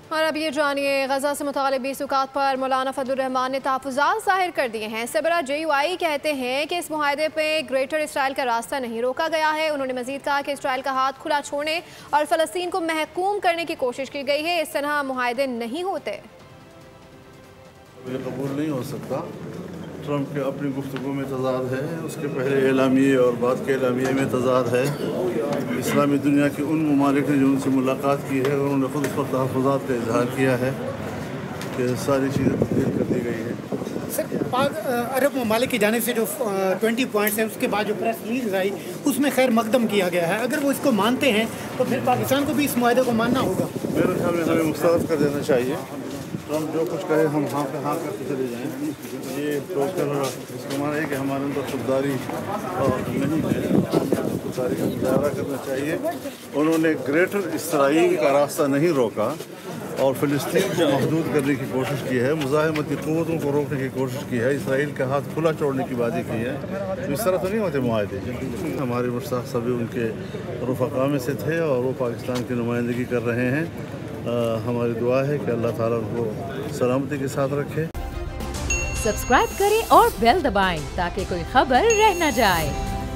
اور اب یہ جانیے غزہ سے متعلق 20 نکات پر مولانا فضل الرحمان نے تحفظات ظاہر کر دیے ہیں۔ سربراہ JUI کہتے ہیں کہ اس معاہدے پہ گریٹر اسرائیل کا راستہ نہیں روکا گیا ہے۔ انہوں نے مزید کہا کہ اسرائیل کا ہاتھ کھلا چھوڑنے اور فلسطین کو محکوم کرنے کی کوشش کی گئی ہے، اس طرح معاہدے نہیں ہوتے۔ یہ قبول نہیں ہو سکتا۔ ٹرمپ کے اپنی گفتگو میں تضاد ہے، اس کے پہلے اعلامیے اور بعد کے اعلامیے میں تضاد ہے۔ اسلامی دنیا کے ان ممالک نے جو ان سے ملاقات کی ہے، انہوں نے خود اس پر تحفظات کا اظہار کیا ہے کہ ساری چیزیں تبدیل کر دی گئی ہیں۔ سر، پاک عرب ممالک کی جانب سے جو 20 پوائنٹس ہیں، اس کے بعد جو پریس ریلیز آئی اس میں خیر مقدم کیا گیا ہے۔ اگر وہ اس کو مانتے ہیں تو پھر پاکستان کو بھی اس معاہدے کو ماننا ہوگا۔ میرے خیال میں ہمیں مسترد کر دینا چاہیے۔ ٹرمپ جو کچھ کہے ہم ہاں کر کے چلے جائیں، یہ ٹوٹل اس کا معنی ہے کہ ہمارے اندر خودداری نہیں ہے، خودداری کا مظاہرہ کرنا چاہیے۔ انہوں نے گریٹر اسرائیل کا راستہ نہیں روکا اور فلسطین کو محدود کرنے کی کوشش کی ہے، مزاحمتی قوتوں کو روکنے کی کوشش کی ہے، اسرائیل کا ہاتھ کھلا چھوڑنے کی باتیں کی ہے۔ تو اس طرح تو نہیں ہوتے معاہدے۔ ہمارے مشتاق سبھی ان کے رفقا میں سے تھے اور وہ پاکستان کی نمائندگی کر رہے ہیں۔ ہماری دعا ہے کہ اللہ تعالیٰ ان کو سلامتی کے ساتھ رکھے۔ سبسکرائب کریں اور بیل دبائیں تاکہ کوئی خبر رہ نہ جائے۔